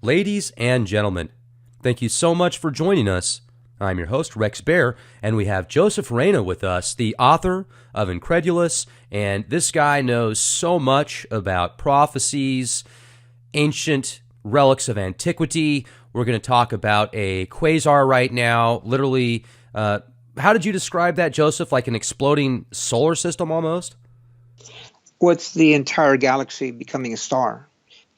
Ladies and gentlemen, thank you so much for joining us. I'm your host, Rex Bear, and we have Joseph Reyna with us, the author of Incredulous, and this guy knows so much about prophecies, ancient relics of antiquity. We're going to talk about a quasar right now, literally. How did you describe that, Joseph? Like an exploding solar system almost? What's the entire galaxy becoming a star?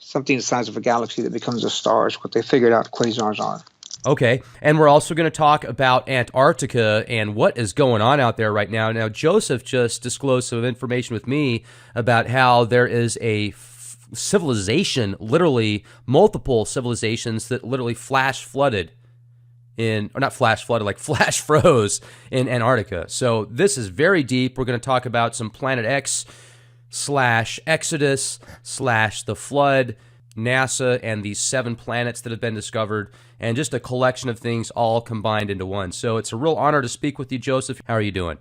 Something the size of a galaxy that becomes a star is what they figured out quasars are. Okay, and we're also going to talk about Antarctica and what is going on out there right now. Now, Joseph just disclosed some information with me about how there is a civilization, literally multiple civilizations that literally flash froze in Antarctica. So this is very deep. We're going to talk about some Planet X / Exodus / the flood, NASA, and these 7 planets that have been discovered, and just a collection of things all combined into one. So it's a real honor to speak with you, Joseph. How are you doing?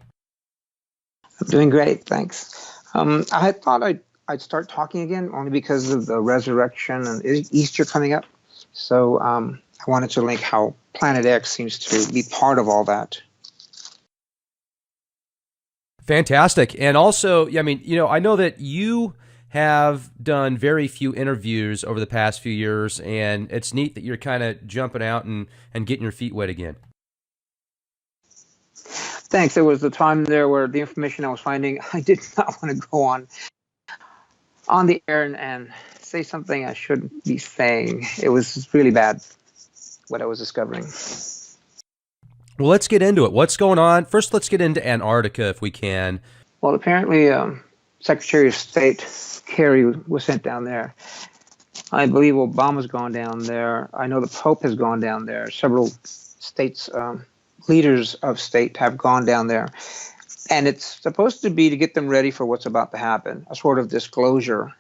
I'm doing great, thanks. I thought I'd start talking again only because of the resurrection and Easter coming up. So I wanted to link how Planet X seems to be part of all that. Fantastic. And also, I know that you have done very few interviews over the past few years, and it's neat that you're kind of jumping out and getting your feet wet again. Thanks. There was a time there where the information I was finding, I did not want to go on the air and say something I shouldn't be saying. It was really bad, what I was discovering. Well, let's get into it. What's going on? First, let's get into Antarctica if we can. Well, apparently, Secretary of State Kerry was sent down there. I believe Obama's gone down there. I know the Pope has gone down there. Several states, leaders of state have gone down there. And it's supposed to be to get them ready for what's about to happen, a sort of disclosure.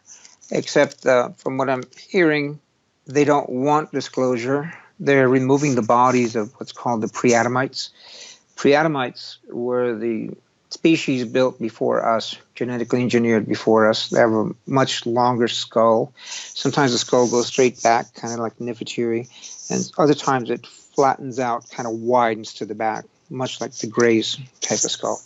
Except from what I'm hearing, they don't want disclosure. They're removing the bodies of what's called the pre-Adamites. Pre-Adamites were the species built before us, genetically engineered before us. They have a much longer skull. Sometimes the skull goes straight back, kind of like Nefertiti, and other times it flattens out, kind of widens to the back, much like the Greys type of skull.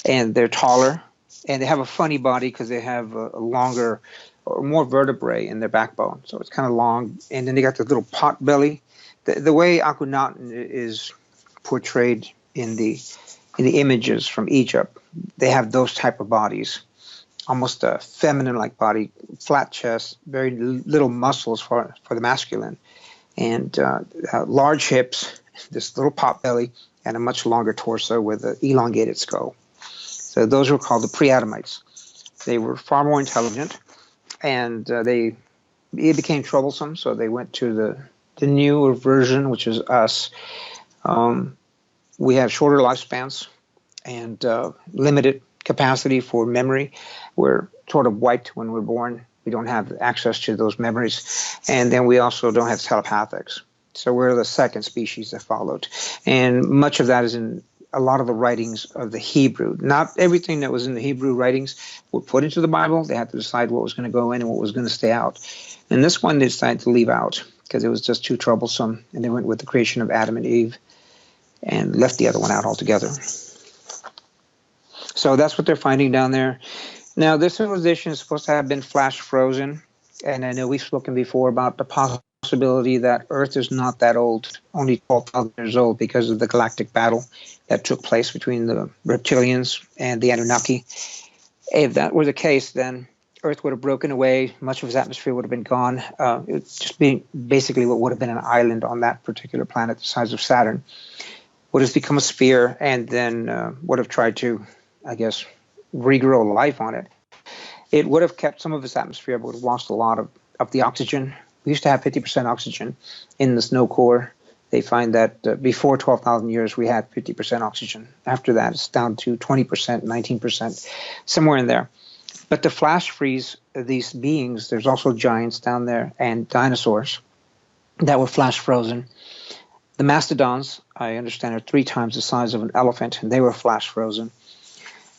And they're taller, and they have a funny body because they have a longer or more vertebrae in their backbone. So it's kind of long, and then they got the little pot belly. The way Akhenaten is portrayed in the images from Egypt, they have those type of bodies, almost a feminine-like body, flat chest, very little muscles for the masculine, and large hips, this little pot belly, and a much longer torso with an elongated skull. So those were called the pre-Adamites. They were far more intelligent, and it became troublesome, so they went to the newer version, which is us. We have shorter lifespans and limited capacity for memory. We're sort of wiped when we're born. We don't have access to those memories. And then we also don't have telepathics. So we're the second species that followed. And much of that is in a lot of the writings of the Hebrew. Not everything that was in the Hebrew writings were put into the Bible. They had to decide what was going to go in and what was going to stay out. And this one they decided to leave out because it was just too troublesome. And they went with the creation of Adam and Eve and left the other one out altogether. So that's what they're finding down there. Now, this civilization is supposed to have been flash frozen. And I know we've spoken before about the possibility that Earth is not that old, only 12,000 years old, because of the galactic battle that took place between the reptilians and the Anunnaki. If that were the case, then Earth would have broken away. Much of its atmosphere would have been gone. It would just be basically what would have been an island on that particular planet the size of Saturn. Would have become a sphere and then would have tried to, I guess, regrow life on it. It would have kept some of its atmosphere, but would have lost a lot of the oxygen. We used to have 50% oxygen in the snow core. They find that before 12,000 years, we had 50% oxygen. After that, it's down to 20%, 19%, somewhere in there. But to flash freeze these beings, there's also giants down there and dinosaurs that were flash frozen. The mastodons, I understand, are 3 times the size of an elephant, and they were flash frozen.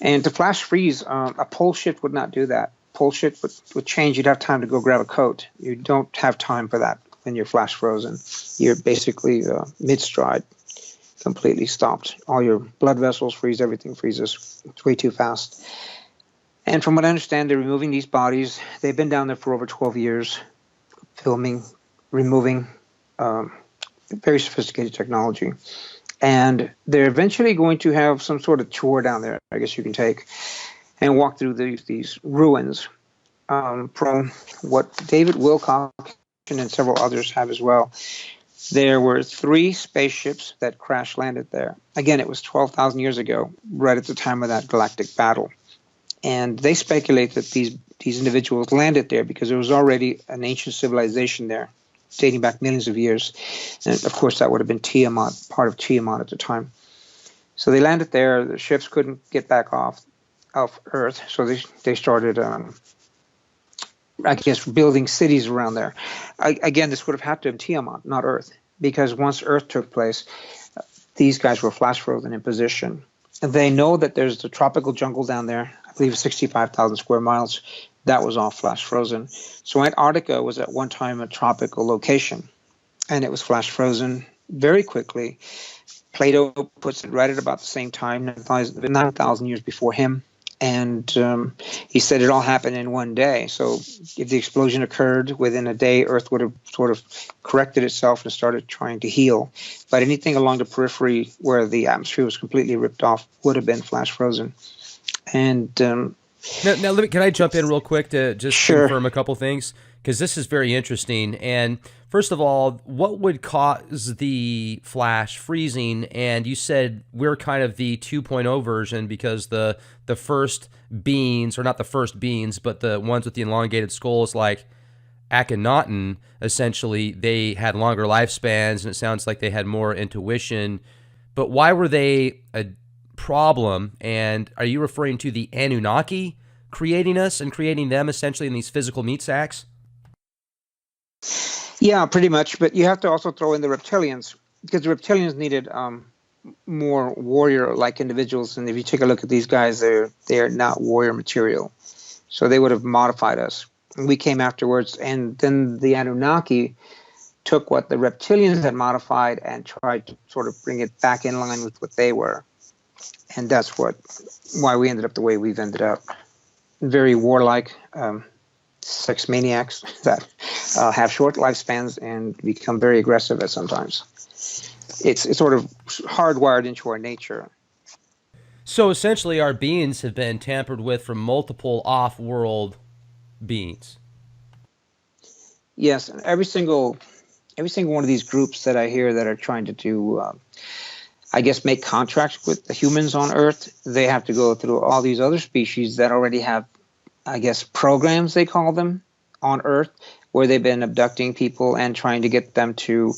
And to flash freeze, a pole shift would not do that. Pole shift would change. You'd have time to go grab a coat. You don't have time for that when you're flash frozen. You're basically mid-stride, completely stopped. All your blood vessels freeze, everything freezes. It's way too fast. And from what I understand, they're removing these bodies. They've been down there for over 12 years, filming, removing, very sophisticated technology. And they're eventually going to have some sort of tour down there, I guess you can take, and walk through these ruins from what David Wilcock and several others have as well. There were 3 spaceships that crash landed there. Again, it was 12,000 years ago, right at the time of that galactic battle. And they speculate that these individuals landed there because there was already an ancient civilization there, dating back millions of years. And of course, that would have been Tiamat, part of Tiamat at the time. So they landed there. The ships couldn't get back off Earth, so they started, I guess, building cities around there. Again, this would have had to have been Tiamat, not Earth, because once Earth took place, these guys were flash frozen in position. And they know that there's the tropical jungle down there. I believe 65,000 square miles. That was all flash frozen. So Antarctica was at one time a tropical location, and it was flash frozen very quickly. Plato puts it right at about the same time, 9,000 years before him. And he said it all happened in one day. So if the explosion occurred within a day, Earth would have sort of corrected itself and started trying to heal. But anything along the periphery where the atmosphere was completely ripped off would have been flash frozen. And now can I jump in real quick to just Sure. confirm a couple things? Because this is very interesting. And first of all, what would cause the flash freezing? And you said we're kind of the 2.0 version because the first beings, or not the first beings, but the ones with the elongated skulls like Akhenaten, essentially, they had longer lifespans, and it sounds like they had more intuition. But why were they a problem? And are you referring to the Anunnaki creating us and creating them essentially in these physical meat sacks? Yeah, pretty much. But you have to also throw in the reptilians, because the reptilians needed more warrior-like individuals. And if you take a look at these guys, they're not warrior material. So they would have modified us. And we came afterwards, and then the Anunnaki took what the reptilians had modified and tried to sort of bring it back in line with what they were. And that's why we ended up the way we've ended up. Very warlike, sex maniacs that have short lifespans and become very aggressive at sometimes. It's sort of hardwired into our nature. So essentially our beings have been tampered with from multiple off-world beings. Yes, and every single one of these groups that I hear that are trying to do, I guess, make contracts with the humans on Earth, they have to go through all these other species that already have, I guess, programs, they call them, on Earth, where they've been abducting people and trying to get them to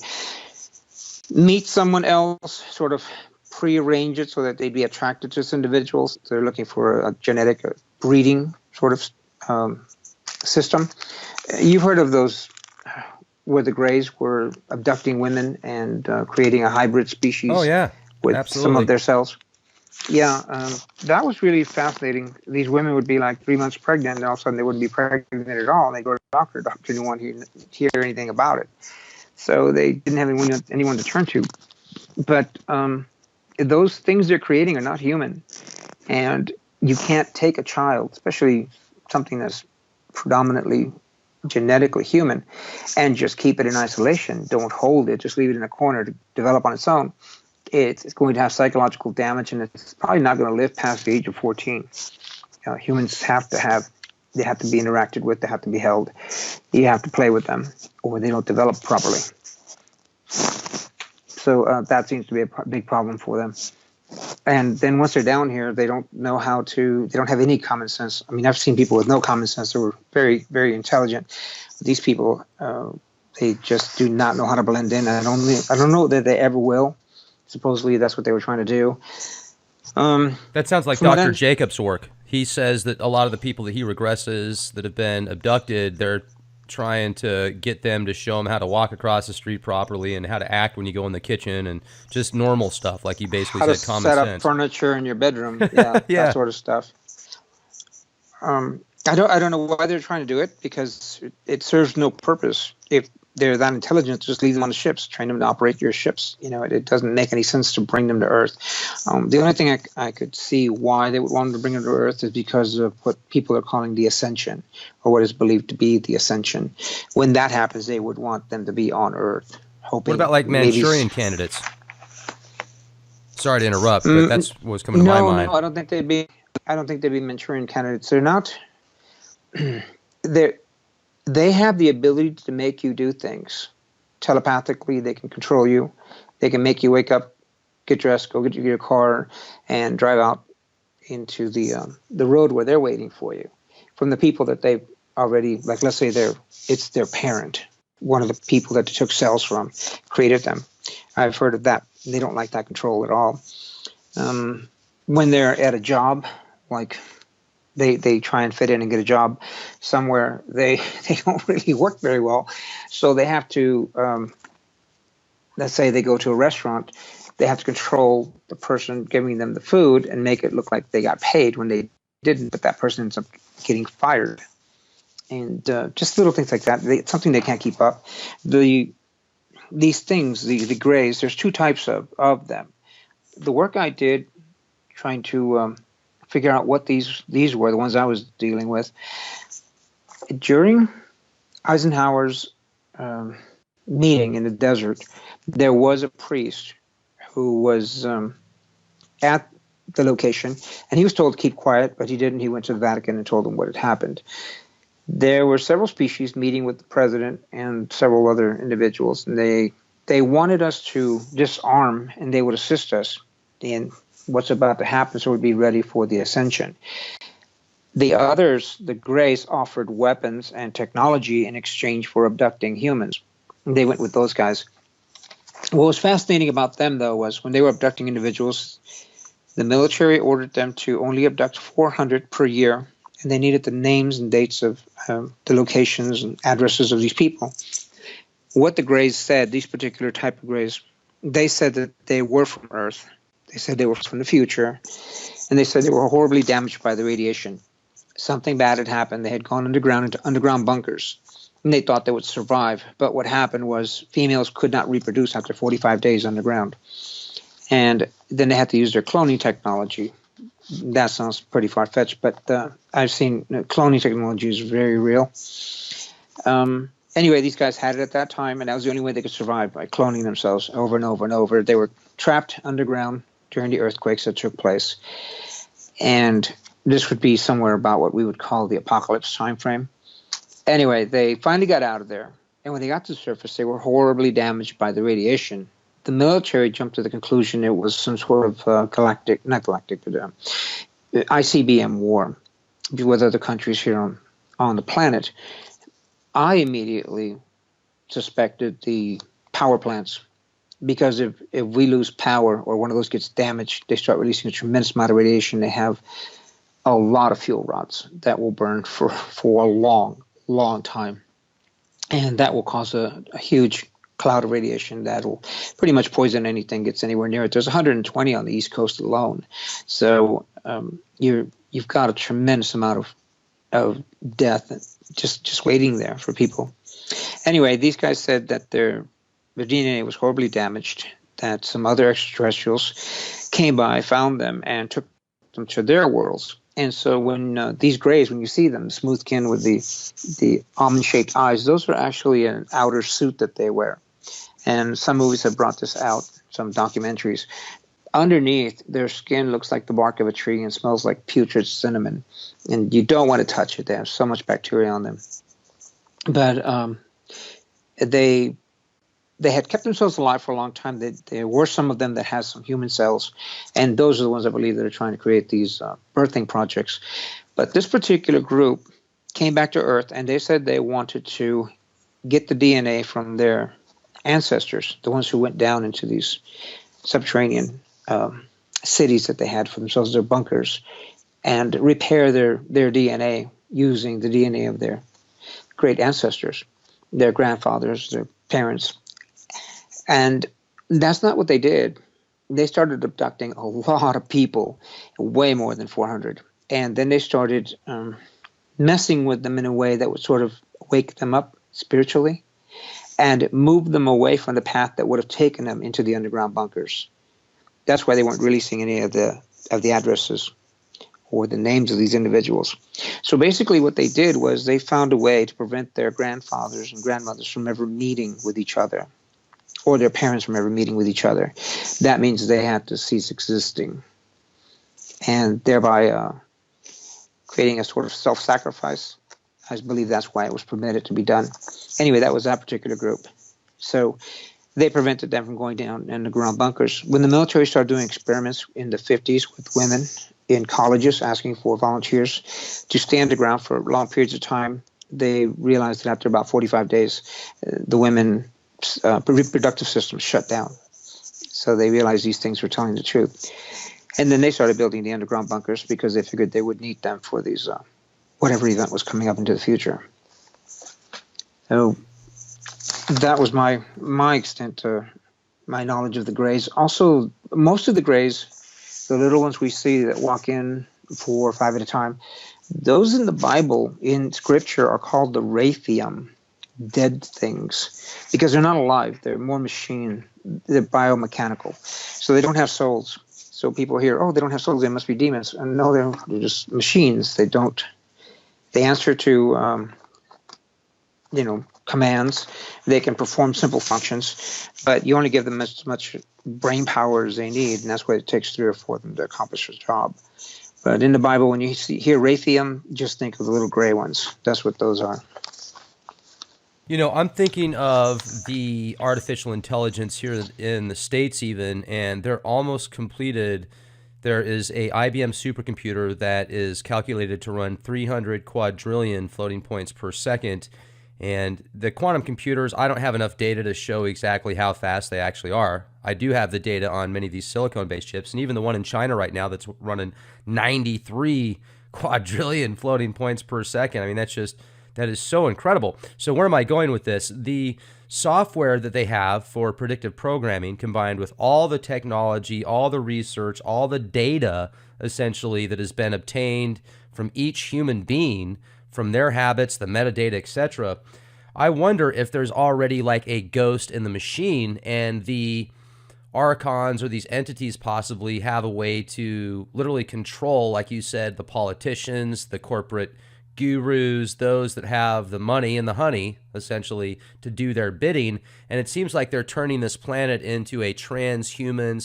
meet someone else, sort of prearrange it so that they'd be attracted to this individuals. They're looking for a genetic breeding sort of system. You've heard of those where the Greys were abducting women and creating a hybrid species. Oh, yeah. With Absolutely. some of their cells. Yeah, that was really fascinating. These women would be like 3 months pregnant, and all of a sudden they wouldn't be pregnant at all. And they go to the doctor didn't want to hear anything about it. So they didn't have anyone to turn to. But those things they're creating are not human. And you can't take a child, especially something that's predominantly genetically human, and just keep it in isolation. Don't hold it. Just leave it in a corner to develop on its own. It's going to have psychological damage, and it's probably not going to live past the age of 14. Humans have to be interacted with, they have to be held. You have to play with them, or they don't develop properly. So that seems to be a big problem for them. And then once they're down here, they don't know they don't have any common sense. I mean, I've seen people with no common sense that were very, very intelligent. But these people, they just do not know how to blend in. I don't know that they ever will. Supposedly that's what they were trying to do. That sounds like Dr. Jacobs' work. He says that a lot of the people that he regresses that have been abducted, they're trying to get them to show them how to walk across the street properly and how to act when you go in the kitchen and just normal stuff, like you basically how said, common sense. How to set sense. up furniture in your bedroom, yeah, Yeah. that sort of stuff. I don't know why they're trying to do it, because it serves no purpose. If they're that intelligent, just leave them on the ships, train them to operate your ships. It doesn't make any sense to bring them to Earth. The only thing I could see why they would want to bring them to Earth is because of what people are calling the ascension, or what is believed to be the ascension. When that happens, they would want them to be on Earth, hoping. What about like maybe Manchurian candidates? Sorry to interrupt, but that's what's coming to my mind. No, I don't think they'd be. I don't think they'd be Manchurian candidates. They're not. They have the ability to make you do things telepathically. They can control you. They can make you wake up, get dressed, go get your car, and drive out into the road where they're waiting for you. From the people that they've already, like, let's say it's their parent, one of the people that they took cells from, created them. I've heard of that. They don't like that control at all. When they're at a job, like they try and fit in and get a job somewhere, they don't really work very well. So they have to, let's say they go to a restaurant, they have to control the person giving them the food and make it look like they got paid when they didn't, but that person ends up getting fired. And just little things like that. It's something they can't keep up. These things, the grays, there's two types of them. The work I did trying to figure out what these were, the ones I was dealing with, during Eisenhower's meeting in the desert, there was a priest who was at the location, and he was told to keep quiet, but he didn't. He went to the Vatican and told them what had happened. There were several species meeting with the president and several other individuals, and they wanted us to disarm, and they would assist us in what's about to happen, so we'd be ready for the ascension. The others, the Greys, offered weapons and technology in exchange for abducting humans. And they went with those guys. What was fascinating about them, though, was when they were abducting individuals, the military ordered them to only abduct 400 per year, and they needed the names and dates of the locations and addresses of these people. What the Greys said, these particular type of Greys, they said that they were from Earth. They said they were from the future, and they said they were horribly damaged by the radiation. Something bad had happened. They had gone underground into underground bunkers, and they thought they would survive. But what happened was females could not reproduce after 45 days underground. And then they had to use their cloning technology. That sounds pretty far-fetched, but I've seen cloning technology is very real. Anyway, these guys had it at that time, and that was the only way they could survive, by cloning themselves over and over and over. They were trapped underground during the earthquakes that took place. And this would be somewhere about what we would call the apocalypse time frame. Anyway, they finally got out of there. And when they got to the surface, they were horribly damaged by the radiation. The military jumped to the conclusion it was some sort of ICBM war with other countries here on the planet. I immediately suspected the power plants, because if we lose power or one of those gets damaged, they start releasing a tremendous amount of radiation. They have a lot of fuel rods that will burn for a long, long time. And that will cause a huge cloud of radiation that will pretty much poison anything gets anywhere near it. There's 120 on the East Coast alone. So you've got a tremendous amount of death just waiting there for people. Anyway, these guys said that their DNA was horribly damaged, that some other extraterrestrials came by, found them, and took them to their worlds. And so when these Greys, when you see them, smooth skin with the almond-shaped eyes, those are actually an outer suit that they wear. And some movies have brought this out, some documentaries. Underneath, their skin looks like the bark of a tree and smells like putrid cinnamon. And you don't want to touch it. They have so much bacteria on them. But they had kept themselves alive for a long time. There were some of them that had some human cells, and those are the ones I believe that are trying to create these birthing projects. But this particular group came back to Earth, and they said they wanted to get the DNA from their ancestors, the ones who went down into these subterranean cities that they had for themselves, their bunkers, and repair their DNA using the DNA of their great ancestors, their grandfathers, their parents. And that's not what they did. They started abducting a lot of people, way more than 400. And then they started messing with them in a way that would sort of wake them up spiritually. and moved them away from the path that would have taken them into the underground bunkers. That's why they weren't releasing any of the addresses or the names of these individuals. So basically what they did was they found a way to prevent their grandfathers and grandmothers from ever meeting with each other, or their parents from ever meeting with each other. That means they had to cease existing, and thereby creating a sort of self-sacrifice. I believe that's why it was permitted to be done. Anyway, that was that particular group. So they prevented them from going down underground bunkers. When the military started doing experiments in the 50s with women in colleges asking for volunteers to stay underground for long periods of time, they realized that after about 45 days, the women's reproductive system shut down. So they realized these things were telling the truth. And then they started building the underground bunkers because they figured they would need them for these whatever event was coming up into the future. So that was my extent to my knowledge of the Greys. Also, most of the Greys, the little ones we see that walk in 4 or 5 at a time, those in the Bible, in Scripture, are called the Raphium, dead things, because they're not alive. They're more machine. They're biomechanical. So they don't have souls. So people hear, oh, they don't have souls, they must be demons. And no, they're just machines. They answer to, commands. They can perform simple functions, but you only give them as much brain power as they need, and that's why it takes 3 or 4 of them to accomplish the job. But in the Bible, when you hear Raphium, just think of the little gray ones. That's what those are. I'm thinking of the artificial intelligence here in the States even, and they're almost completed. There is a IBM supercomputer that is calculated to run 300 quadrillion floating points per second. And the quantum computers, I don't have enough data to show exactly how fast they actually are. I do have the data on many of these silicone-based chips, and even the one in China right now that's running 93 quadrillion floating points per second. I mean, that is so incredible. So where am I going with this? The software that they have for predictive programming, combined with all the technology, all the research, all the data, essentially, that has been obtained from each human being, from their habits, the metadata, etc. I wonder if there's already like a ghost in the machine, and the archons or these entities possibly have a way to literally control, like you said, the politicians, the corporate gurus, those that have the money and the honey, essentially, to do their bidding. And it seems like they're turning this planet into a transhuman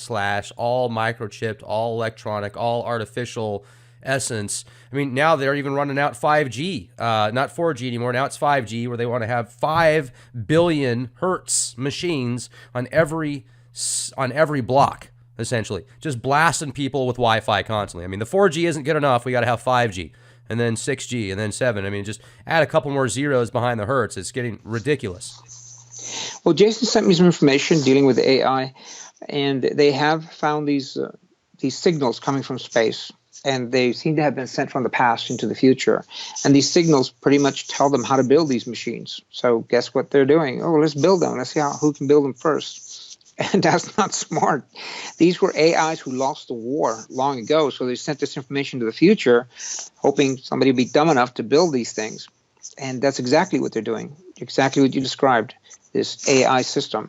/ all microchipped, all electronic, all artificial essence. I mean, now they're even running out 5G, not 4G anymore. Now it's 5G, where they want to have 5 billion hertz machines on every block, essentially, just blasting people with Wi-Fi constantly. I mean, the 4G isn't good enough. We got to have 5G, and then 6G, and then 7. I mean, just add a couple more zeros behind the hertz. It's getting ridiculous. Well, Jason sent me some information dealing with AI, and they have found these signals coming from space. And they seem to have been sent from the past into the future. And these signals pretty much tell them how to build these machines. So guess what they're doing? Oh, let's build them. Let's see who can build them first. And that's not smart. These were AIs who lost the war long ago. So they sent this information to the future, hoping somebody would be dumb enough to build these things. And that's exactly what they're doing. Exactly what you described, this AI system.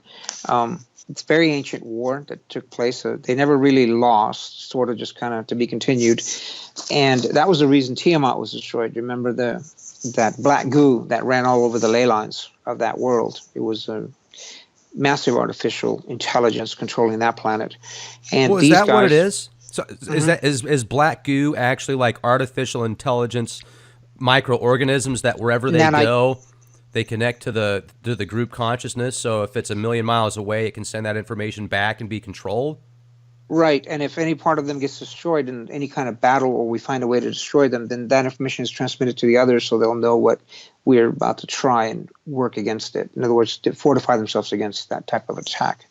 It's a very ancient war that took place. They never really lost, sort of just kind of to be continued. And that was the reason Tiamat was destroyed. Remember that black goo that ran all over the ley lines of that world? It was a massive artificial intelligence controlling that planet. And is that what it is? So is black goo actually like artificial intelligence microorganisms that wherever they go, they connect to the group consciousness? So if it's a million miles away, it can send that information back and be controlled? Right. And if any part of them gets destroyed in any kind of battle, or we find a way to destroy them, then that information is transmitted to the others, so they'll know what we're about to try and work against it. In other words, to fortify themselves against that type of attack.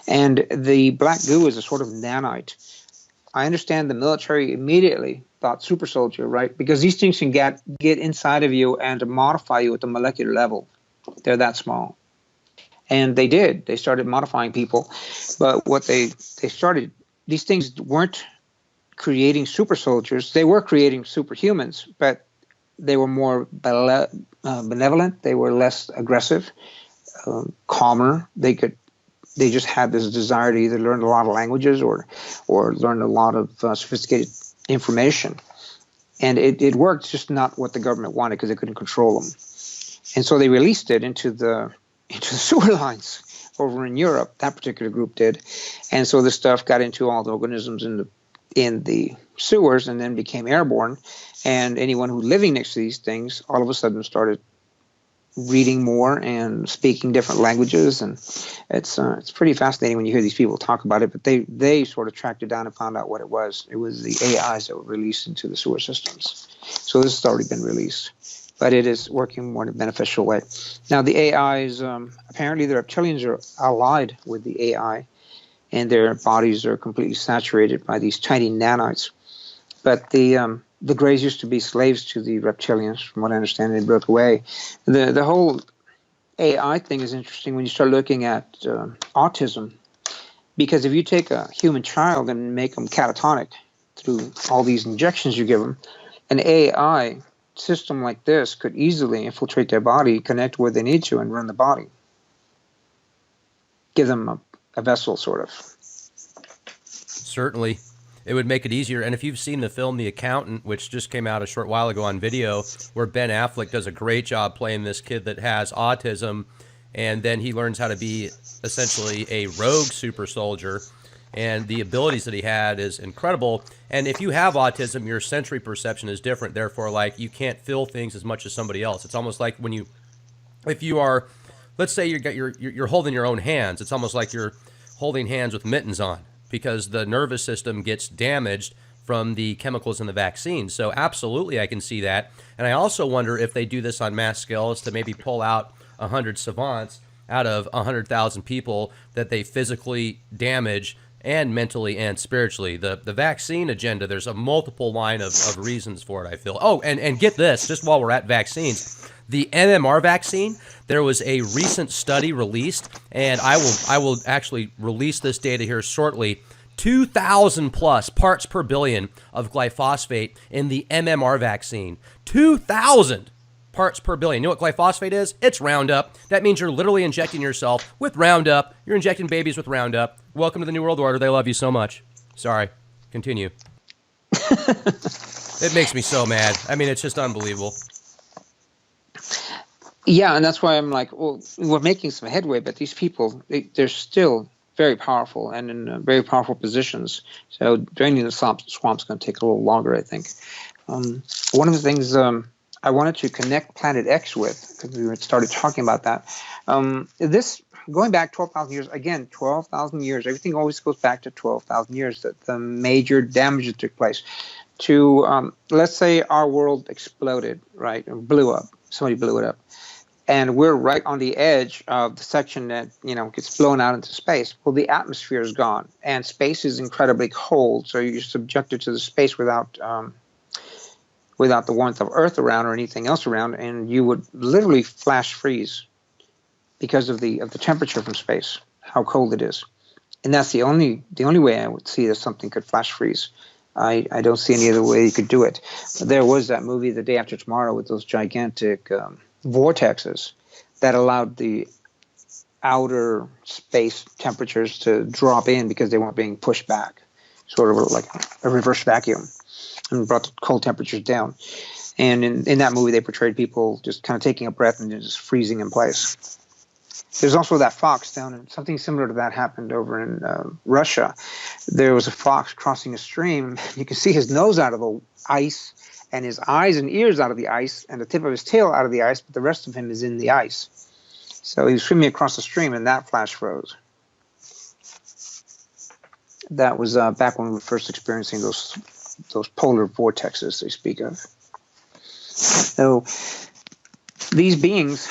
And the black goo is a sort of nanite. I understand the military immediately thought super soldier, right? Because these things can get inside of you and modify you at the molecular level. They're that small. And they did. They started modifying people. But what they started, these things weren't creating super soldiers. They were creating superhumans, but they were more benevolent. They were less aggressive. calmer. They just had this desire to either learn a lot of languages or learn a lot of sophisticated information. And it worked, just not what the government wanted because they couldn't control them. And so they released it into the sewer lines over in Europe. That particular group did. And so this stuff got into all the organisms in the sewers and then became airborne. And anyone who living next to these things all of a sudden started reading more and speaking different languages. And it's pretty fascinating when you hear these people talk about it. But they sort of tracked it down and found out what it was. It was the AIs that were released into the sewer systems. So this has already been released. But it is working more in a beneficial way. Now, the AIs, apparently the reptilians are allied with the AI, and their bodies are completely saturated by these tiny nanites. But the Greys used to be slaves to the reptilians, from what I understand. They broke away. The whole AI thing is interesting when you start looking at autism, because if you take a human child and make them catatonic through all these injections you give them, an AI system like this could easily infiltrate their body, connect where they need to, and run the body. Give them a vessel, sort of. Certainly. It would make it easier. And if you've seen the film The Accountant, which just came out a short while ago on video, where Ben Affleck does a great job playing this kid that has autism, and then he learns how to be essentially a rogue super soldier, and the abilities that he had is incredible. And if you have autism, your sensory perception is different. Therefore, like, you can't feel things as much as somebody else. It's almost like if you are, let's say you're holding your own hands. It's almost like you're holding hands with mittens on, because the nervous system gets damaged from the chemicals in the vaccine. So absolutely, I can see that. And I also wonder if they do this on mass scales to maybe pull out 100 savants out of 100,000 people that they physically damage, and mentally and spiritually. The vaccine agenda, there's a multiple line of reasons for it, I feel. Oh, and get this, just while we're at vaccines, the MMR vaccine, there was a recent study released, and I will actually release this data here shortly, 2,000 plus parts per billion of glyphosate in the MMR vaccine. 2,000 parts per billion. You know what glyphosate is? It's Roundup. That means you're literally injecting yourself with Roundup. You're injecting babies with Roundup. Welcome to the New World Order. They love you so much. Sorry. Continue. It makes me so mad. I mean, it's just unbelievable. Yeah, and that's why I'm like, well, we're making some headway, but these people, they're still very powerful and in very powerful positions. So draining the swamp's going to take a little longer, I think. One of the things I wanted to connect Planet X with, because we started talking about that. This, going back 12,000 years, again, 12,000 years, everything always goes back to 12,000 years, that the major damage that took place. To, let's say our world exploded, right, and blew up. Somebody blew it up. And we're right on the edge of the section that, gets blown out into space. Well, the atmosphere is gone, and space is incredibly cold, so you're subjected to the space without the warmth of Earth around or anything else around, and you would literally flash freeze because of the temperature from space, how cold it is. And that's the only way I would see that something could flash freeze. I don't see any other way you could do it. There was that movie, The Day After Tomorrow, with those gigantic vortexes that allowed the outer space temperatures to drop in because they weren't being pushed back, sort of like a reverse vacuum, and brought the cold temperatures down. And in that movie, they portrayed people just kind of taking a breath and just freezing in place. There's also that fox down, and something similar to that happened over in Russia. There was a fox crossing a stream. You can see his nose out of the ice, and his eyes and ears out of the ice, and the tip of his tail out of the ice, but the rest of him is in the ice. So he was swimming across the stream, and that flash froze. That was back when we were first experiencing those polar vortexes they speak of. So these beings,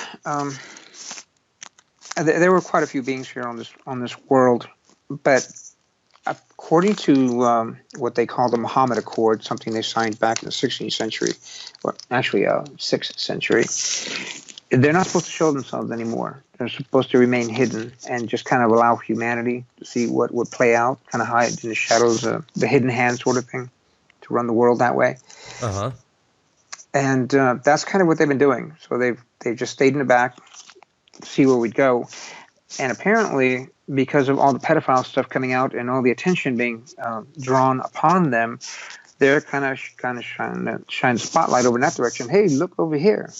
there were quite a few beings here on this world, but according to what they call the Muhammad Accord, something they signed back in the 16th century, or actually 6th century, they're not supposed to show themselves anymore. They're supposed to remain hidden and just kind of allow humanity to see what would play out, kind of hide in the shadows, the hidden hand sort of thing, to run the world that way. Uh-huh. And that's kind of what they've been doing. So they've just stayed in the back, see where we'd go. And apparently, because of all the pedophile stuff coming out and all the attention being drawn upon them, they're kind of shine the spotlight over in that direction. Hey, look over here.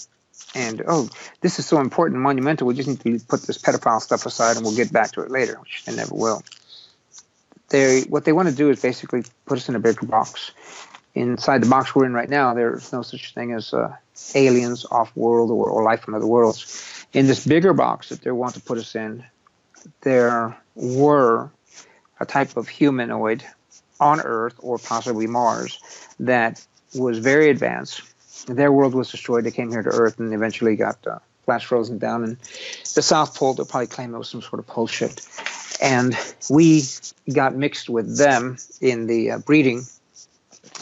And, oh, this is so important and monumental. We just need to put this pedophile stuff aside and we'll get back to it later, which they never will. What they want to do is basically put us in a bigger box. Inside the box we're in right now, there's no such thing as aliens, off-world, or life from other worlds. In this bigger box that they want to put us in, there were a type of humanoid on Earth or possibly Mars that was very advanced. Their world was destroyed. They came here to Earth and eventually got flash frozen down. And the South Pole, they'll probably claim it was some sort of pole shift. And we got mixed with them in the breeding,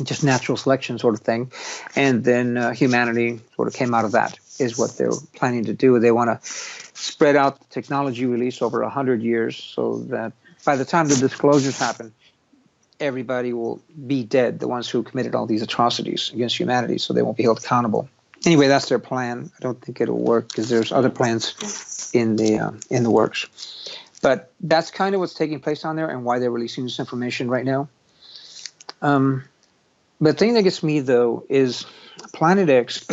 just natural selection sort of thing. And then humanity sort of came out of that, is what they're planning to do. They want to spread out the technology release over 100 years so that by the time the disclosures happen, everybody will be dead, the ones who committed all these atrocities against humanity, so they won't be held accountable. Anyway, that's their plan. I don't think it'll work because there's other plans in the works. But that's kind of what's taking place on there and why they're releasing this information right now. The thing that gets me, though, is Planet X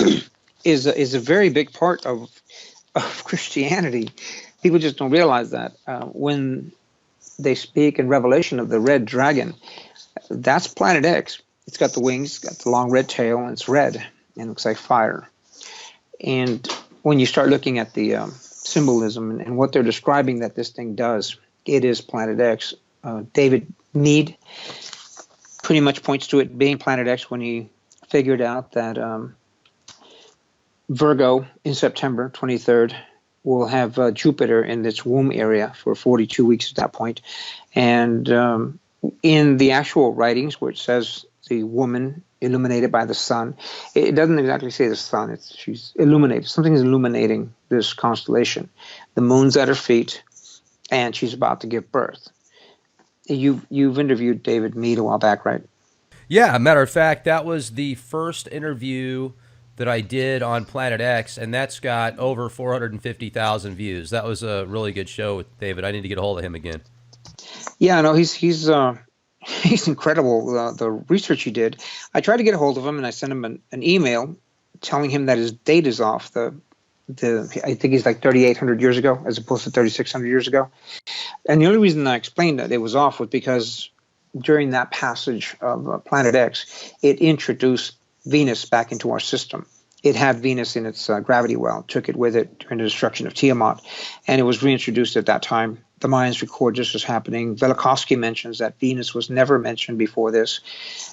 is a very big part of Christianity. People just don't realize that. When they speak in Revelation of the red dragon, that's Planet X. It's got the wings, got the long red tail, and it's red, and looks like fire. And when you start looking at the symbolism and what they're describing that this thing does, it is Planet X. David Meade pretty much points to it being Planet X when he figured out that Virgo in September 23rd will have Jupiter in its womb area for 42 weeks at that point. And in the actual writings where it says the woman illuminated by the sun, it doesn't exactly say the sun. She's illuminated. Something is illuminating this constellation. The moon's at her feet, and she's about to give birth. You've interviewed David Meade a while back, right? Yeah, matter of fact, that was the first interview that I did on Planet X, and that's got over 450,000 views. That was a really good show with David. I need to get a hold of him again. Yeah, no, he's incredible. The research he did. I tried to get a hold of him, and I sent him an email telling him that his date is off. I think he's like 3,800 years ago, as opposed to 3,600 years ago. And the only reason I explained that it was off was because during that passage of Planet X, it introduced Venus back into our system. It had Venus in its gravity well, took it with it during the destruction of Tiamat, and it was reintroduced at that time. The Mayans record this as happening. Velikovsky mentions that Venus was never mentioned before this,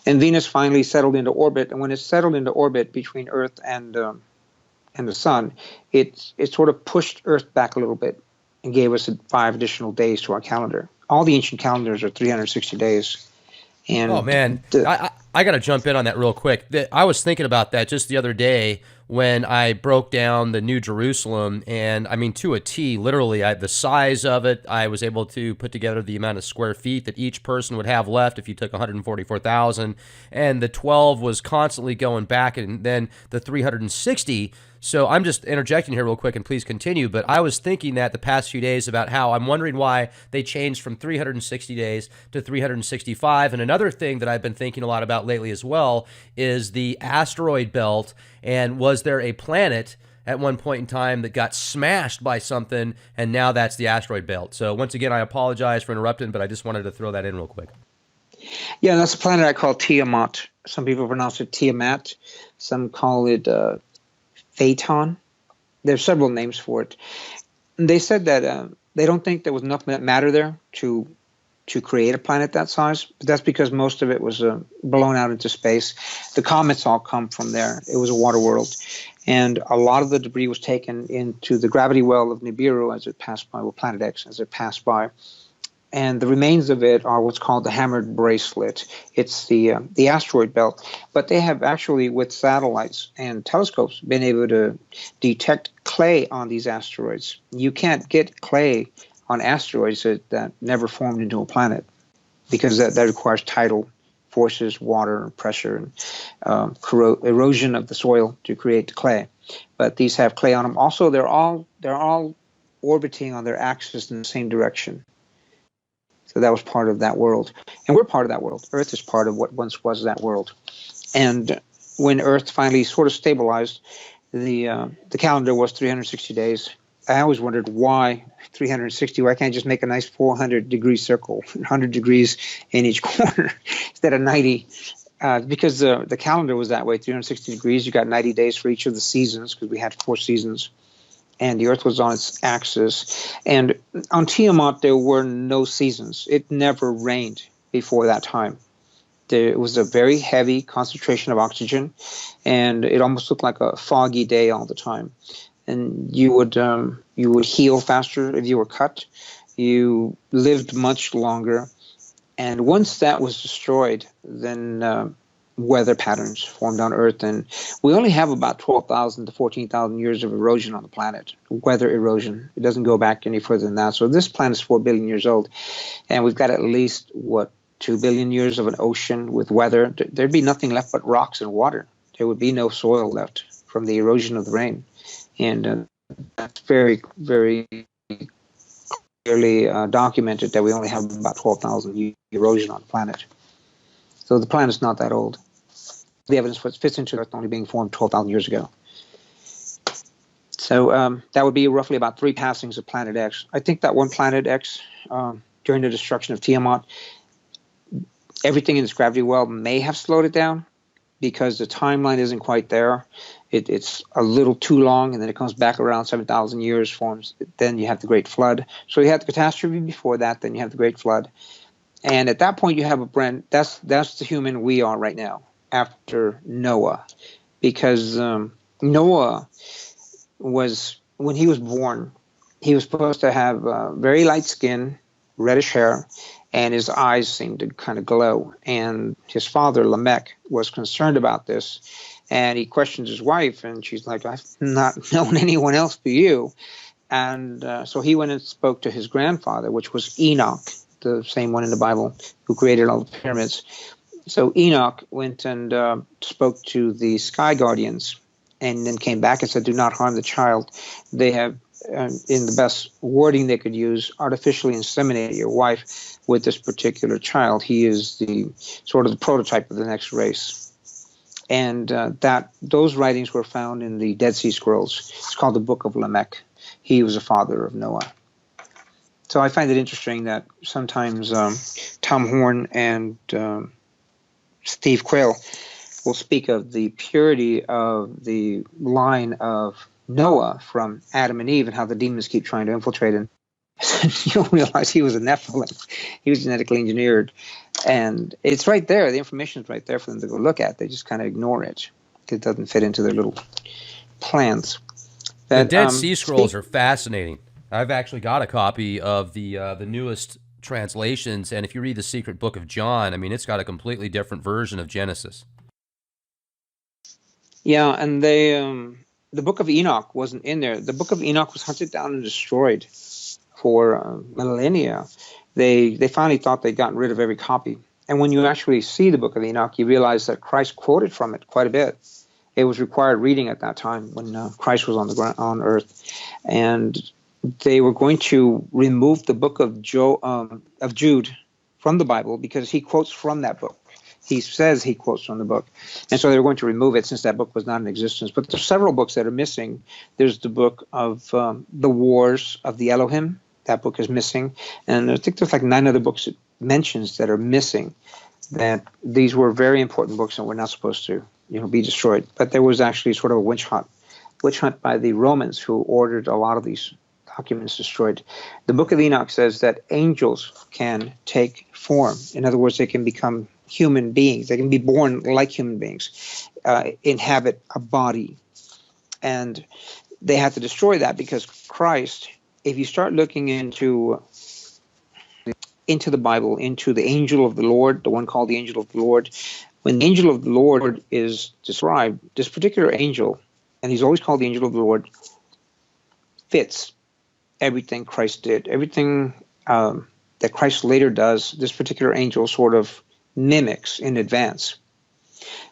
and Venus finally settled into orbit. And when it settled into orbit between Earth and the Sun, it sort of pushed Earth back a little bit and gave us 5 additional days to our calendar. All the ancient calendars are 360 days. And oh, man, I got to jump in on that real quick. I was thinking about that just the other day when I broke down the New Jerusalem, and I mean, to a T, literally, the size of it, I was able to put together the amount of square feet that each person would have left if you took 144,000, and the 12 was constantly going back, and then the 360. So I'm just interjecting here real quick, and please continue, but I was thinking that the past few days about how I'm wondering why they changed from 360 days to 365. And another thing that I've been thinking a lot about lately as well is the asteroid belt, and was there a planet at one point in time that got smashed by something, and now that's the asteroid belt. So once again, I apologize for interrupting, but I just wanted to throw that in real quick. Yeah, that's a planet I call Tiamat. Some people pronounce it Tiamat. Some call it Phaeton. There's several names for it. And they said that they don't think there was enough matter there to create a planet that size, but that's because most of it was blown out into space. The comets all come from there. It was a water world. And a lot of the debris was taken into the gravity well of Nibiru as it passed by, well, Planet X as it passed by. And the remains of it are what's called the hammered bracelet. It's the asteroid belt. But they have actually, with satellites and telescopes, been able to detect clay on these asteroids. You can't get clay on asteroids that never formed into a planet, because that requires tidal forces, water, pressure, and erosion of the soil to create the clay. But these have clay on them. Also, they're all orbiting on their axis in the same direction. So that was part of that world. And we're part of that world. Earth is part of what once was that world. And when Earth finally sort of stabilized, the calendar was 360 days. I always wondered why 360. Why can't I just make a nice 400-degree circle, 100 degrees in each corner instead of 90? Because the calendar was that way, 360 degrees. You got 90 days for each of the seasons because we had 4 seasons. And the Earth was on its axis. And on Tiamat, there were no seasons. It never rained before that time. There was a very heavy concentration of oxygen, and it almost looked like a foggy day all the time. And you would heal faster if you were cut. You lived much longer. And once that was destroyed, then weather patterns formed on Earth, and we only have about 12,000 to 14,000 years of erosion on the planet, weather erosion. It doesn't go back any further than that. So this planet is 4 billion years old, and we've got at least, 2 billion years of an ocean with weather. There'd be nothing left but rocks and water. There would be no soil left from the erosion of the rain. And that's very, very clearly documented that we only have about 12,000 years of erosion on the planet. So the planet's not that old. The evidence fits into Earth only being formed 12,000 years ago. So that would be roughly about 3 passings of Planet X. I think that one Planet X, during the destruction of Tiamat, everything in its gravity well may have slowed it down because the timeline isn't quite there. It's a little too long, and then it comes back around 7,000 years, forms. Then you have the Great Flood. So you had the catastrophe before that, then you have the Great Flood. And at that point, you have a brand. That's the human we are right now after Noah, because Noah was, when he was born, he was supposed to have very light skin, reddish hair, and his eyes seemed to kind of glow. And his father, Lamech, was concerned about this, and he questioned his wife, and she's like, "I've not known anyone else but you." And so he went and spoke to his grandfather, which was Enoch, the same one in the Bible who created all the pyramids. So Enoch went and spoke to the sky guardians, and then came back and said, "Do not harm the child. They have, in the best wording they could use, artificially inseminated your wife with this particular child. He is the sort of the prototype of the next race." And those writings were found in the Dead Sea Scrolls. It's called the Book of Lamech. He was a father of Noah. So I find it interesting that sometimes Tom Horn and Steve Quayle will speak of the purity of the line of Noah from Adam and Eve and how the demons keep trying to infiltrate him. You don't realize he was a Nephilim. He was genetically engineered. And it's right there. The information is right there for them to go look at. They just kind of ignore it. It doesn't fit into their little plans. The Dead Sea Scrolls are fascinating. I've actually got a copy of the newest translations, and if you read the Secret Book of John, I mean, it's got a completely different version of Genesis. Yeah, and the Book of Enoch wasn't in there. The Book of Enoch was hunted down and destroyed for millennia. They finally thought they'd gotten rid of every copy. And when you actually see the Book of Enoch, you realize that Christ quoted from it quite a bit. It was required reading at that time when Christ was on the ground, on earth. And they were going to remove the book of Jude from the Bible because he quotes from that book. He says he quotes from the book. And so they were going to remove it since that book was not in existence. But there's several books that are missing. There's the book of the Wars of the Elohim. That book is missing. And I think there's like 9 other books it mentions that are missing, that these were very important books and were not supposed to be destroyed. But there was actually sort of a witch hunt by the Romans who ordered a lot of these documents destroyed. The Book of Enoch says that angels can take form. In other words, they can become human beings. They can be born like human beings, inhabit a body. And they had to destroy that because Christ, if you start looking into the Bible, into the angel of the Lord, the one called the angel of the Lord, when the angel of the Lord is described, this particular angel, and he's always called the angel of the Lord, fits everything Christ did. Everything that Christ later does, this particular angel sort of mimics in advance.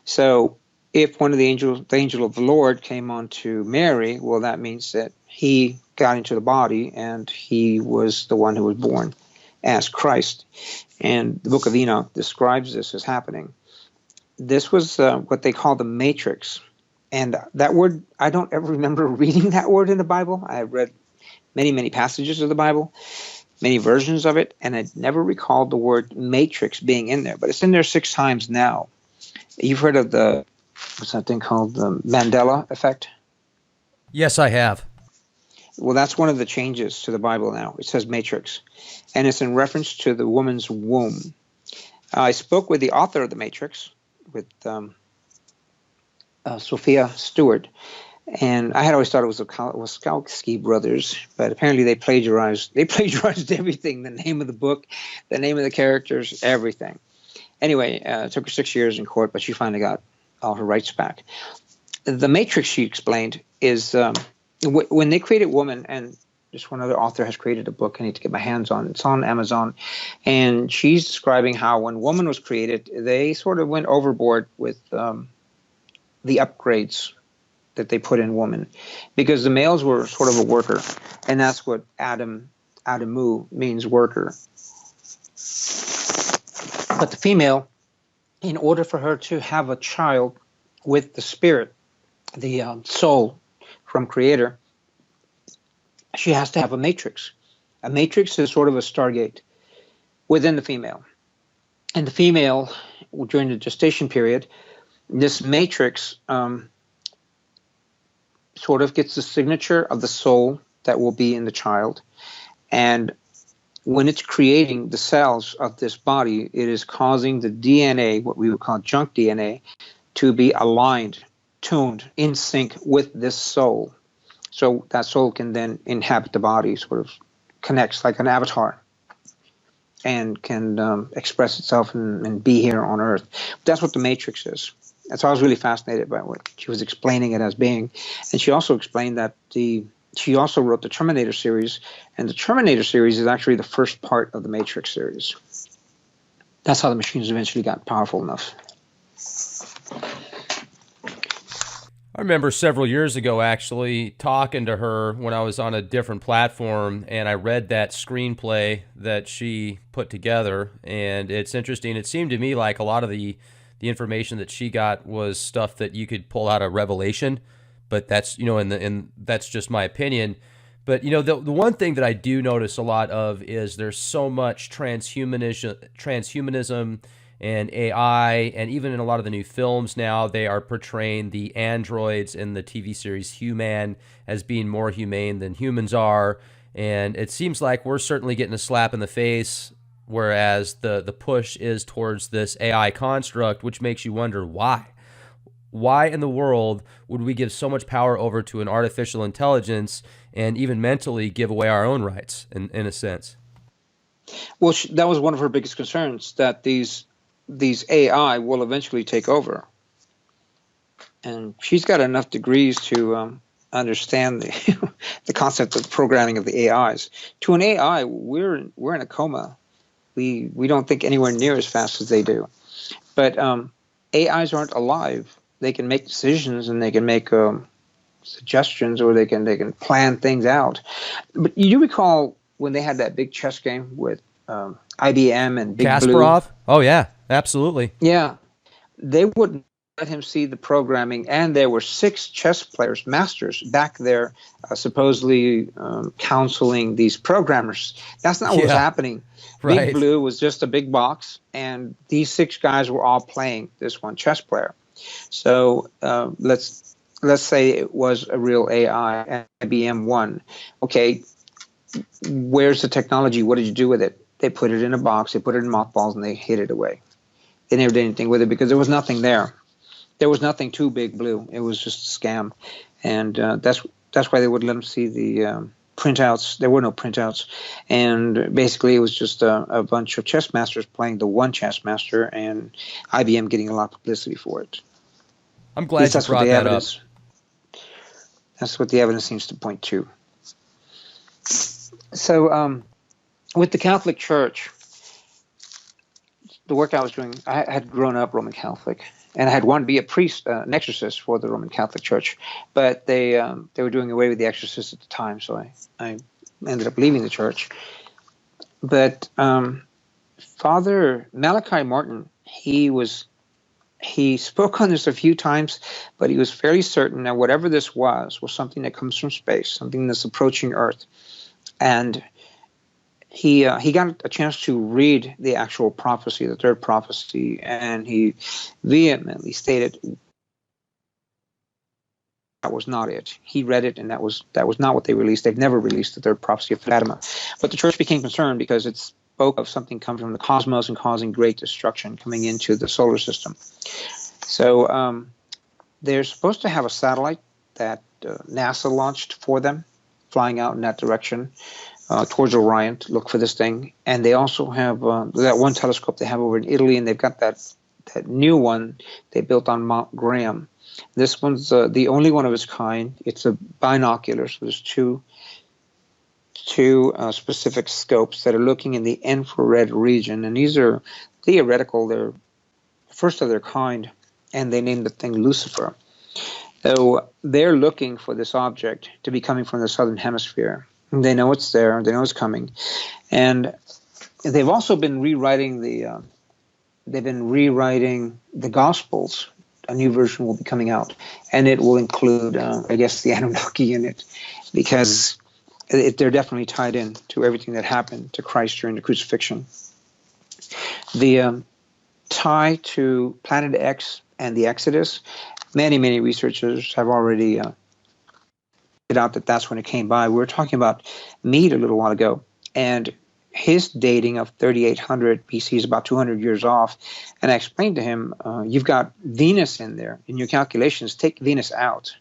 So if one of the angel of the Lord came on to Mary, well, that means that he got into the body, and he was the one who was born as Christ. And the book of Enoch describes this as happening. This was what they call the matrix. And that word, I don't ever remember reading that word in the Bible. I read many, many passages of the Bible, many versions of it, and I never recalled the word matrix being in there. But it's in there 6 times now. You've heard of what's that thing called, the Mandela effect? Yes, I have. Well, that's one of the changes to the Bible now. It says matrix, and it's in reference to the woman's womb. I spoke with the author of the Matrix, with Sophia Stewart, and I had always thought it was the Wachowski brothers, but apparently they plagiarized. They plagiarized everything: the name of the book, the name of the characters, everything. Anyway, it took her 6 years in court, but she finally got all her rights back. The Matrix, she explained, is when they created woman, and just one other author has created a book I need to get my hands on. It's on Amazon, and she's describing how when woman was created, they sort of went overboard with the upgrades that they put in woman, because the males were sort of a worker, and that's what Adamu means, worker. But the female, in order for her to have a child with the spirit, the soul from Creator, she has to have a matrix. A matrix is sort of a stargate within the female. And the female, during the gestation period, this matrix sort of gets the signature of the soul that will be in the child. And when it's creating the cells of this body, it is causing the DNA, what we would call junk DNA, to be aligned, tuned, in sync with this soul. So that soul can then inhabit the body, sort of connects like an avatar, and can express itself and be here on Earth. That's what the Matrix is. And so I was really fascinated by what she was explaining it as being. And she also explained that she also wrote the Terminator series, and the Terminator series is actually the first part of the Matrix series. That's how the machines eventually got powerful enough. I remember several years ago actually talking to her when I was on a different platform, and I read that screenplay that she put together, and it's interesting. It seemed to me like a lot of the information that she got was stuff that you could pull out of Revelation, but that's, and that's just my opinion. But, the one thing that I do notice a lot of is there's so much transhumanism and AI, and even in a lot of the new films now, they are portraying the androids in the TV series Human as being more humane than humans are. And it seems like we're certainly getting a slap in the face, whereas the push is towards this AI construct, which makes you wonder why. Why in the world would we give so much power over to an artificial intelligence and even mentally give away our own rights, in a sense? Well, that was one of her biggest concerns, that these AI will eventually take over. And she's got enough degrees to understand the concept of programming of the AIs. To an AI, we're in a coma. We don't think anywhere near as fast as they do. But AIs aren't alive. They can make decisions, and they can make suggestions, or they can plan things out. But you do recall when they had that big chess game with IBM and Big Kasparov? Blue? Oh, yeah, absolutely. Yeah. They wouldn't let him see the programming, and there were 6 chess players, masters, back there supposedly counseling these programmers. That's not what was happening. Right. Big Blue was just a big box, and these 6 guys were all playing this one chess player. So let's say it was a real AI, and IBM won. Okay, where's the technology? What did you do with it? They put it in a box, they put it in mothballs, and they hid it away. They never did anything with it because there was nothing there. There was nothing to Big Blue. It was just a scam. And that's why they wouldn't let them see the printouts. There were no printouts. And basically it was just a bunch of chess masters playing the one chess master, and IBM getting a lot of publicity for it. I'm glad you brought that up. That's what the evidence seems to point to. So with the Catholic Church, the work I was doing, I had grown up Roman Catholic, and I had wanted to be a priest, an exorcist for the Roman Catholic Church, but they were doing away with the exorcists at the time, so I ended up leaving the church. But Father Malachi Martin, he spoke on this a few times, but he was fairly certain that whatever this was something that comes from space, something that's approaching Earth. And he got a chance to read the actual prophecy, the third prophecy, and he vehemently stated that was not it. He read it, and that was not what they released. They've never released the third prophecy of Fatima. But the church became concerned because it spoke of something coming from the cosmos and causing great destruction coming into the solar system. So they're supposed to have a satellite that NASA launched for them, flying out in that direction towards Orion to look for this thing. And they also have that one telescope they have over in Italy, and they've got that new one they built on Mount Graham. This one's the only one of its kind. It's a binocular, so there's two specific scopes that are looking in the infrared region, and these are theoretical. They're first of their kind, and they named the thing Lucifer. So they're looking for this object to be coming from the southern hemisphere. They know it's there. They know it's coming, and they've also been rewriting the Gospels. A new version will be coming out, and it will include, I guess, the Anunnaki in it, because they're definitely tied in to everything that happened to Christ during the crucifixion. The tie to Planet X and the Exodus, many researchers have already figured out that that's when it came by. We were talking about Meade a little while ago, and his dating of 3800 BC is about 200 years off. And I explained to him, you've got Venus in there. In your calculations, take Venus out,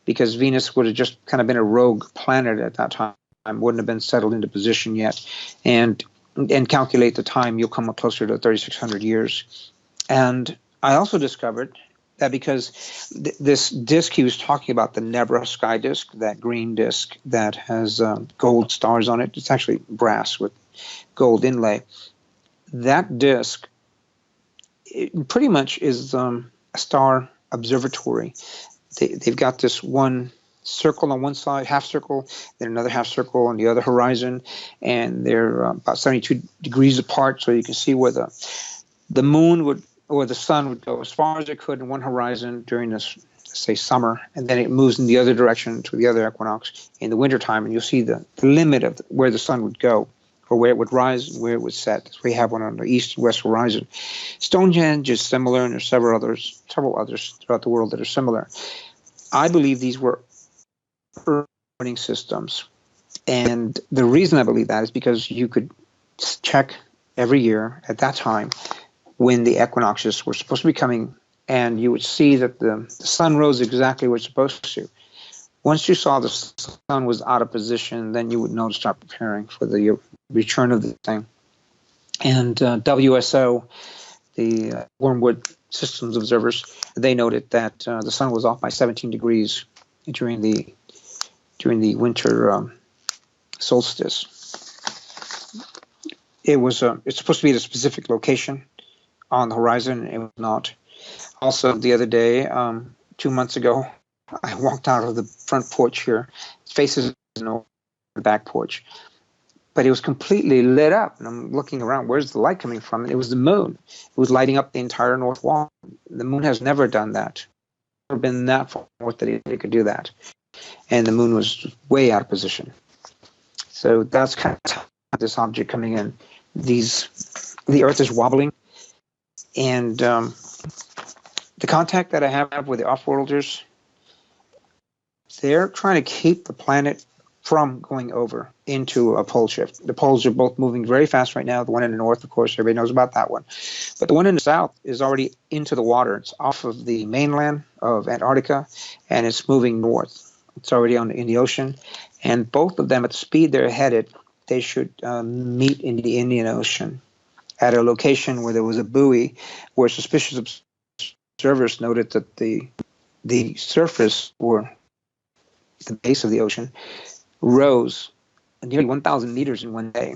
because Venus would have just kind of been a rogue planet at that time, wouldn't have been settled into position yet. And calculate the time, you'll come up closer to 3600 years. And I also discovered that because this disk he was talking about, the Nebra sky disk, that green disk that has gold stars on it, it's actually brass with gold inlay. That disk, it pretty much is a star observatory. They've got this one circle on one side, half circle, then another half circle on the other horizon, and they're about 72 degrees apart, so you can see where the moon would, or the sun would go as far as it could in one horizon during this, say, summer, and then it moves in the other direction to the other equinox in the wintertime, and you'll see the limit of where the sun would go, or where it would rise and where it would set. So we have one on the east and west horizon. Stonehenge is similar, and there's several others throughout the world that are similar. I believe these were earning systems, and the reason I believe that is because you could check every year at that time when the equinoxes were supposed to be coming, and you would see that the sun rose exactly where it's supposed to. Once you saw the sun was out of position, then you would know to start preparing for the return of the thing. And WSO, the Wormwood Systems observers, they noted that the sun was off by 17 degrees during the winter solstice. It's supposed to be at a specific location on the horizon. It was not. Also, the other day, 2 months ago, I walked out of the front porch here. It faces the back porch, but it was completely lit up. And I'm looking around, where's the light coming from? And it was the moon. It was lighting up the entire north wall. The moon has never done that. Never been that far north that it could do that. And the moon was way out of position. So that's kind of this object coming in. The Earth is wobbling, and the contact that I have with the off-worlders, they're trying to keep the planet from going over into a pole shift. The poles are both moving very fast right now. The one in the north, of course, everybody knows about that one. But the one in the south is already into the water. It's off of the mainland of Antarctica, and it's moving north. It's already in the ocean. And both of them, at the speed they're headed, they should meet in the Indian Ocean at a location where there was a buoy, where suspicious observers noted that the surface, or the base of the ocean, rose nearly 1,000 meters in one day.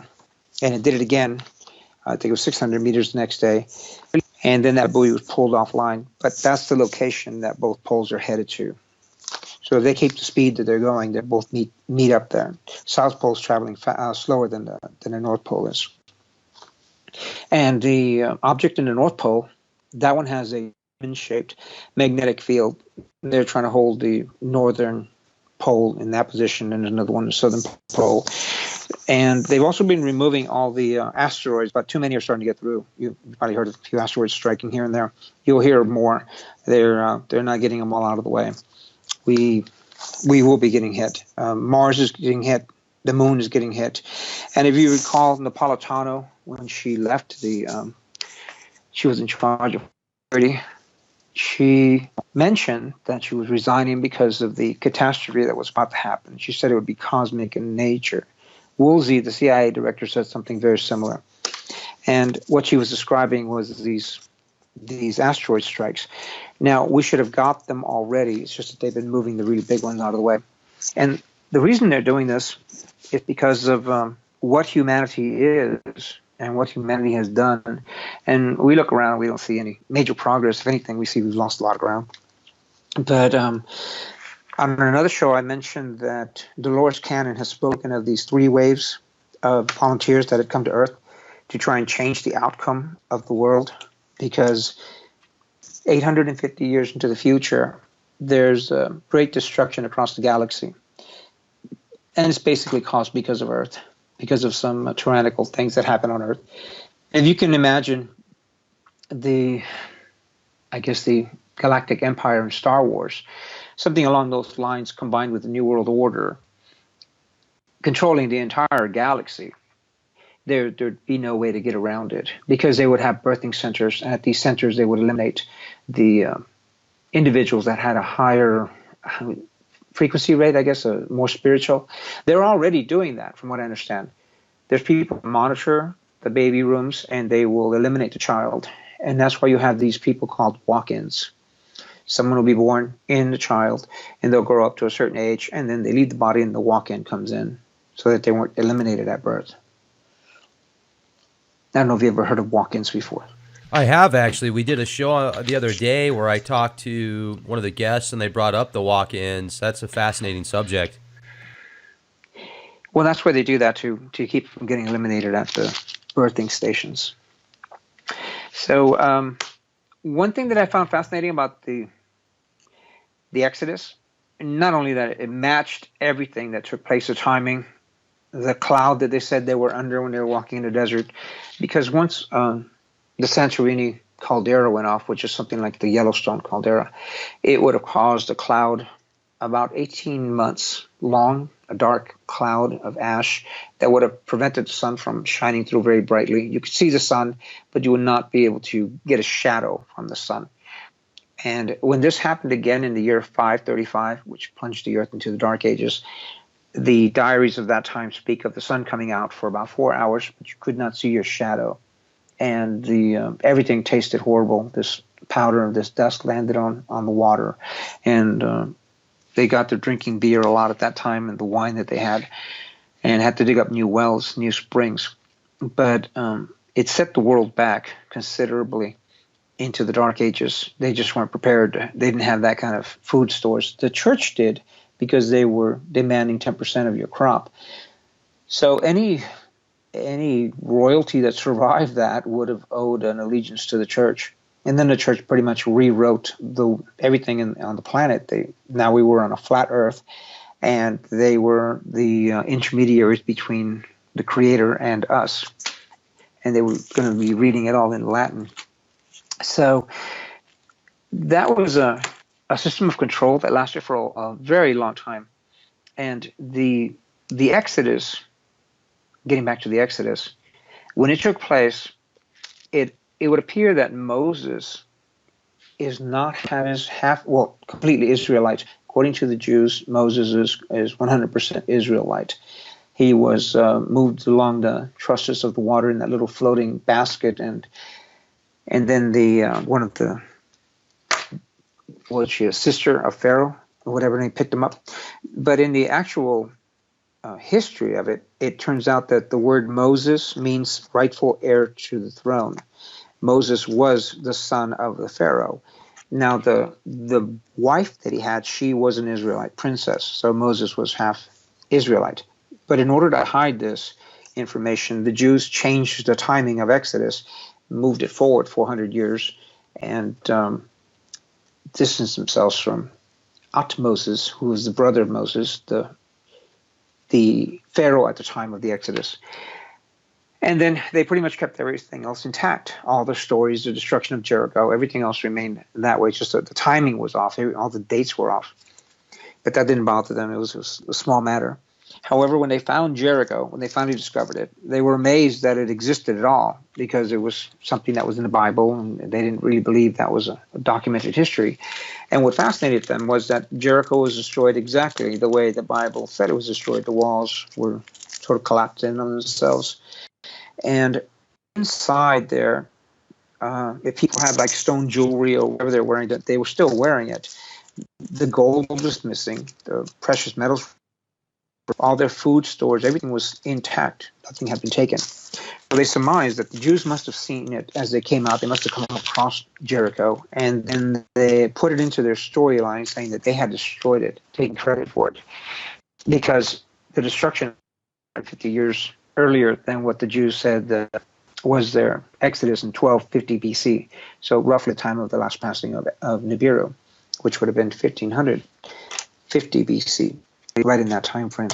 And it did it again. I think it was 600 meters the next day. and then that buoy was pulled offline. But that's the location that both poles are headed to. So if they keep the speed that they're going, they both meet up there. South Pole's traveling slower than the North Pole is. And the object in the North Pole, that one has a diamond-shaped magnetic field. They're trying to hold the northern pole in that position, and another one, the southern pole. And they've also been removing all the asteroids, but too many are starting to get through. You've probably heard of a few asteroids striking here and there. You'll hear more. They're not getting them all out of the way. We will be getting hit. Mars is getting hit. The moon is getting hit. And if you recall, Napolitano, when she left she was in charge of security. She mentioned that she was resigning because of the catastrophe that was about to happen. She said it would be cosmic in nature. Woolsey, the CIA director, said something very similar. And what she was describing was these asteroid strikes. Now, we should have got them already. It's just that they've been moving the really big ones out of the way. And the reason they're doing this is because of what humanity is and what humanity has done. And we look around, we don't see any major progress. If anything, we see we've lost a lot of ground. But on another show, I mentioned that Dolores Cannon has spoken of these 3 waves of volunteers that had come to Earth to try and change the outcome of the world, because 850 years into the future, there's great destruction across the galaxy. And it's basically caused because of Earth, because of some tyrannical things that happen on Earth. And you can imagine the Galactic Empire in Star Wars, something along those lines combined with the New World Order, controlling the entire galaxy. There'd be no way to get around it, because they would have birthing centers, and at these centers they would eliminate the individuals that had a higher frequency rate, I guess, more spiritual. They're already doing that, from what I understand. There's people who monitor the baby rooms, and they will eliminate the child. And that's why you have these people called walk-ins. Someone will be born in the child, and they'll grow up to a certain age, and then they leave the body, and the walk-in comes in, so that they weren't eliminated at birth. I don't know if you ever heard of walk-ins before. I have, actually. We did a show the other day where I talked to one of the guests, and they brought up the walk-ins. That's a fascinating subject. Well, that's why they do that, to keep from getting eliminated at the birthing stations. So one thing that I found fascinating about the Exodus, not only that it matched everything that took place, the timing, the cloud that they said they were under when they were walking in the desert, because once the Santorini caldera went off, which is something like the Yellowstone caldera, it would have caused a cloud about 18 months long, a dark cloud of ash that would have prevented the sun from shining through very brightly. You could see the sun, but you would not be able to get a shadow from the sun. And when this happened again in the year 535, which plunged the earth into the dark ages, the diaries of that time speak of the sun coming out for about 4 hours, but you could not see your shadow. And everything tasted horrible. This powder, this dust landed on the water. And they got to drinking beer a lot at that time, and the wine that they had, and had to dig up new wells, new springs. But it set the world back considerably into the dark ages. They just weren't prepared. They didn't have that kind of food stores. The church did, because they were demanding 10% of your crop. So any royalty that survived that would have owed an allegiance to the church. And then the church pretty much rewrote everything on the planet. Now we were on a flat earth, and they were the intermediaries between the Creator and us. And they were going to be reading it all in Latin. So that was a system of control that lasted for a very long time. And the Exodus, getting back to the Exodus, when it took place, it would appear that Moses is not completely Israelite. According to the Jews, Moses is 100% Israelite. He was moved along the trusses of the water in that little floating basket, and then was she a sister of Pharaoh or whatever, and he picked him up. But in the actual history of it, it turns out that the word Moses means rightful heir to the throne. Moses was the son of the Pharaoh. Now, the wife that he had, she was an Israelite princess, so Moses was half Israelite. But in order to hide this information, the Jews changed the timing of Exodus, moved it forward 400 years, and distanced themselves from Moses, who was the brother of Moses, the Pharaoh at the time of the Exodus. And then they pretty much kept everything else intact. All the stories, the destruction of Jericho, everything else remained that way. It's just that the timing was off. All the dates were off. But that didn't bother them. It was a small matter. However, when they found Jericho, when they finally discovered it, they were amazed that it existed at all, because it was something that was in the Bible, and they didn't really believe that was a documented history. And what fascinated them was that Jericho was destroyed exactly the way the Bible said it was destroyed. The walls were sort of collapsed in on themselves. And inside there, if people had like stone jewelry or whatever they're wearing, that they were still wearing it. The gold was missing. The precious metals, all their food stores, everything was intact. Nothing had been taken. So they surmised that the Jews must have seen it as they came out. They must have come across Jericho, and then they put it into their storyline, saying that they had destroyed it, taking credit for it, because the destruction 50 years earlier than what the Jews said was their Exodus in 1250 BC. So roughly the time of the last passing of Nibiru, which would have been 1550 BC, right in that time frame.